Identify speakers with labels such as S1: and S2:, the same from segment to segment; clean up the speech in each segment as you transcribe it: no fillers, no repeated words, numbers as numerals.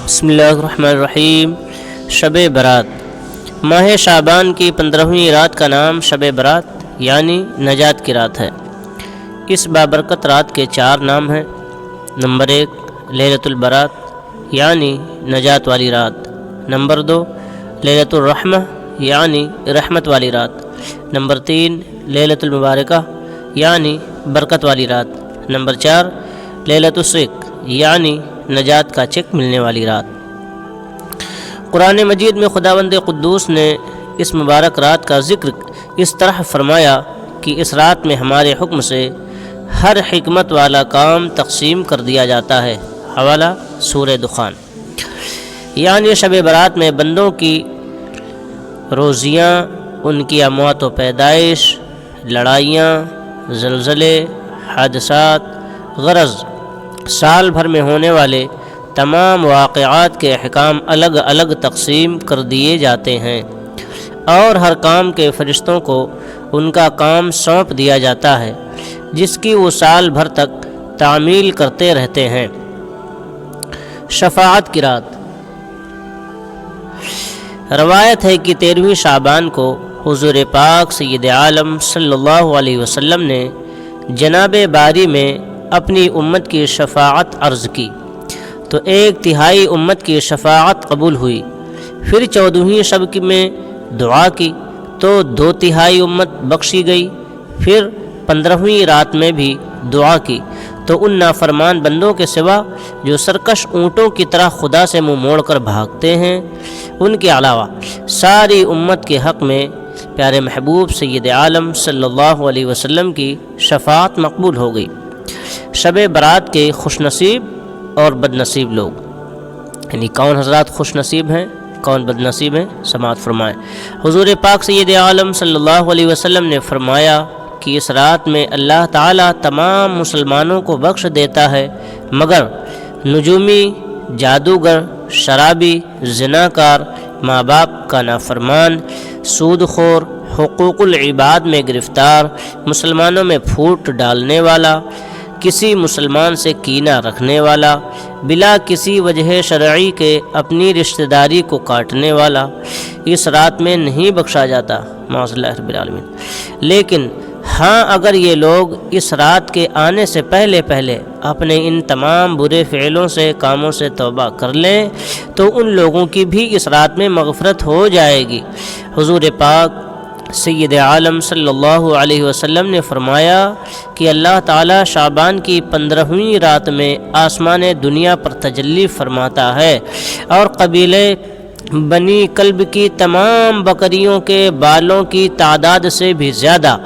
S1: بسم اللہ الرحمن الرحیم۔ شب برات ماہ شعبان کی 15ویں رات کا نام شب برات یعنی نجات کی رات ہے۔ اس بابرکت رات کے 4 نام ہیں۔ نمبر 1 لیلۃ البرات یعنی نجات والی رات۔ نمبر 2 لیلۃ الرحمہ یعنی رحمت والی رات۔ نمبر 3 لیلۃ المبارکہ یعنی برکت والی رات۔ نمبر 4 لیلۃ الصدق یعنی نجات کا چیک ملنے والی رات۔ قرآن مجید میں خداوند قدوس نے اس مبارک رات کا ذکر اس طرح فرمایا کہ اس رات میں ہمارے حکم سے ہر حکمت والا کام تقسیم کر دیا جاتا ہے۔ حوالہ سورہ دخان۔ یعنی شب برات میں بندوں کی روزیاں، ان کی اموات و پیدائش، لڑائیاں، زلزلے، حادثات، غرض سال بھر میں ہونے والے تمام واقعات کے احکام الگ الگ تقسیم کر دیے جاتے ہیں، اور ہر کام کے فرشتوں کو ان کا کام سونپ دیا جاتا ہے جس کی وہ سال بھر تک تعمیل کرتے رہتے ہیں۔ شفاعت کی رات۔ روایت ہے کہ 13ویں شعبان کو حضور پاک سید عالم صلی اللہ علیہ وسلم نے جناب باری میں اپنی امت کی شفاعت عرض کی تو 1/3 امت کی شفاعت قبول ہوئی۔ پھر 14ویں شب میں دعا کی تو 2/3 امت بخشی گئی۔ پھر 15ویں رات میں بھی دعا کی تو ان نافرمان بندوں کے سوا جو سرکش اونٹوں کی طرح خدا سے منہ موڑ کر بھاگتے ہیں، ان کے علاوہ ساری امت کے حق میں پیارے محبوب سید عالم صلی اللہ علیہ وسلم کی شفاعت مقبول ہو گئی۔ شب برات کے خوش نصیب اور بد نصیب لوگ، یعنی کون حضرات خوش نصیب ہیں، کون بد نصیب ہیں، سماعت فرمائیں۔ حضور پاک سید عالم صلی اللہ علیہ وسلم نے فرمایا کہ اس رات میں اللہ تعالیٰ تمام مسلمانوں کو بخش دیتا ہے مگر نجومی، جادوگر، شرابی، زناکار، ماں باپ کا نافرمان، سود خور، حقوق العباد میں گرفتار، مسلمانوں میں پھوٹ ڈالنے والا، کسی مسلمان سے کینہ رکھنے والا، بلا کسی وجہ شرعی کے اپنی رشتہ داری کو کاٹنے والا اس رات میں نہیں بخشا جاتا، معاذ اللہ رب العالمین۔ لیکن ہاں اگر یہ لوگ اس رات کے آنے سے پہلے اپنے ان تمام برے فعلوں سے، کاموں سے توبہ کر لیں تو ان لوگوں کی بھی اس رات میں مغفرت ہو جائے گی۔ حضور پاک سید عالم صلی اللہ علیہ وسلم نے فرمایا کہ اللہ تعالیٰ شعبان کی 15ویں رات میں آسمان دنیا پر تجلی فرماتا ہے اور قبیلے بنی کلب کی تمام بکریوں کے بالوں کی تعداد سے بھی زیادہ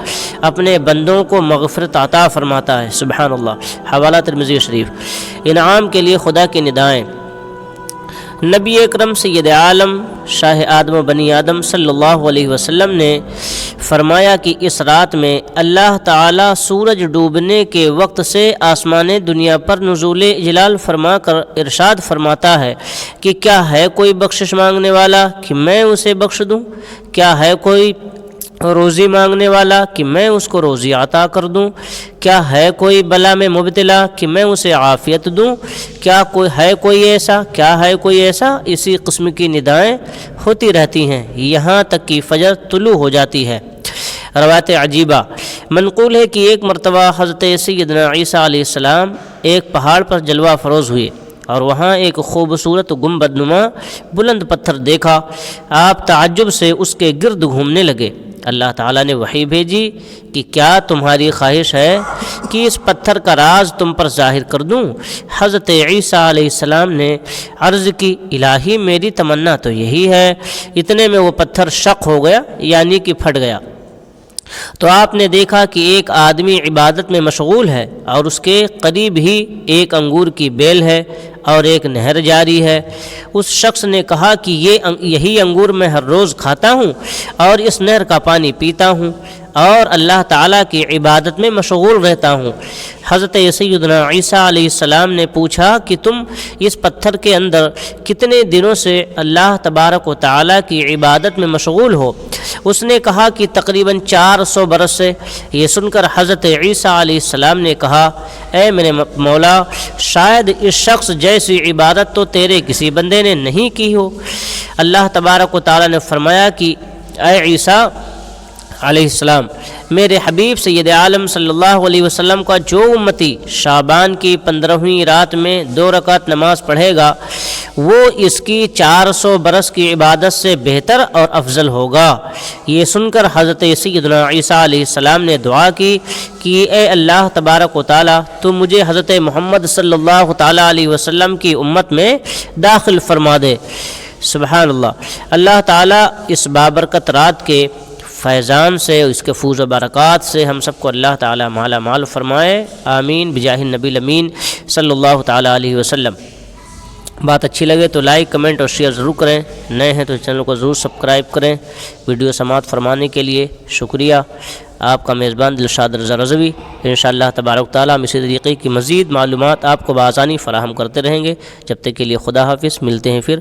S1: اپنے بندوں کو مغفرت عطا فرماتا ہے۔ سبحان اللہ۔ حوالہ ترمذی شریف۔ انعام کے لیے خدا کی ندائیں۔ نبی اکرم سید عالم شاہ آدم و بنی آدم صلی اللہ علیہ وسلم نے فرمایا کہ اس رات میں اللہ تعالیٰ سورج ڈوبنے کے وقت سے آسمان دنیا پر نزول جلال فرما کر ارشاد فرماتا ہے کہ کیا ہے کوئی بخشش مانگنے والا کہ میں اسے بخش دوں؟ کیا ہے کوئی روزی مانگنے والا کہ میں اس کو روزی عطا کر دوں؟ کیا ہے کوئی بلا میں مبتلا کہ میں اسے عافیت دوں؟ کیا ہے کوئی ایسا؟ اسی قسم کی ندائیں ہوتی رہتی ہیں یہاں تک کہ فجر طلوع ہو جاتی ہے۔ روایت عجیبہ۔ منقول ہے کہ ایک مرتبہ حضرت سیدنا عیسیٰ علیہ السلام ایک پہاڑ پر جلوہ فروز ہوئے اور وہاں ایک خوبصورت گنبد نما بلند پتھر دیکھا۔ آپ تعجب سے اس کے گرد گھومنے لگے۔ اللہ تعالیٰ نے وحی بھیجی کہ کیا تمہاری خواہش ہے کہ اس پتھر کا راز تم پر ظاہر کر دوں؟ حضرت عیسیٰ علیہ السلام نے عرض کی الہی میری تمنا تو یہی ہے۔ اتنے میں وہ پتھر شق ہو گیا یعنی کہ پھٹ گیا تو آپ نے دیکھا کہ ایک آدمی عبادت میں مشغول ہے اور اس کے قریب ہی ایک انگور کی بیل ہے اور ایک نہر جاری ہے۔ اس شخص نے کہا کہ یہی انگور میں ہر روز کھاتا ہوں اور اس نہر کا پانی پیتا ہوں اور اللہ تعالیٰ کی عبادت میں مشغول رہتا ہوں۔ حضرت سیدنا عیسیٰ علیہ السلام نے پوچھا کہ تم اس پتھر کے اندر کتنے دنوں سے اللہ تبارک و تعالیٰ کی عبادت میں مشغول ہو؟ اس نے کہا کہ تقریباً 400 برس سے۔ یہ سن کر حضرت عیسیٰ علیہ السلام نے کہا اے میرے مولا، شاید اس شخص جیسی عبادت تو تیرے کسی بندے نے نہیں کی ہو۔ اللہ تبارک و تعالیٰ نے فرمایا کہ اے عیسیٰ علیہ السلام، میرے حبیب سید عالم صلی اللہ علیہ وسلم کا جو امتی شعبان کی 15ویں رات میں 2 رکعت نماز پڑھے گا وہ اس کی 400 برس کی عبادت سے بہتر اور افضل ہوگا۔ یہ سن کر حضرت سیدنا عیسیٰ علیہ السلام نے دعا کی کہ اے اللہ تبارک و تعالیٰ تو مجھے حضرت محمد صلی اللہ تعالیٰ علیہ وسلم کی امت میں داخل فرما دے۔ سبحان اللہ۔ اللہ تعالیٰ اس بابرکت رات کے فیضان سے، اس کے فوز و برکات سے ہم سب کو اللہ تعالیٰ مالا مال فرمائے، آمین بجاہ النبی الامین صلی اللہ تعالیٰ علیہ وسلم۔ بات اچھی لگے تو لائک، کمنٹ اور شیئر ضرور کریں، نئے ہیں تو چینل کو ضرور سبسکرائب کریں۔ ویڈیو سماعت فرمانے کے لیے شکریہ۔ آپ کا میزبان دلشاد رضا رضوی۔ انشاءاللہ تبارک تعالیٰ ہم اسی طریقے کی مزید معلومات آپ کو بآسانی فراہم کرتے رہیں گے۔ جب تک کے لیے خدا حافظ، ملتے ہیں پھر۔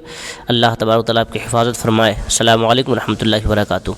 S1: اللہ تبارک تعالیٰ آپ کی حفاظت فرمائے۔ السلام علیکم ورحمۃ اللہ وبرکاتہ۔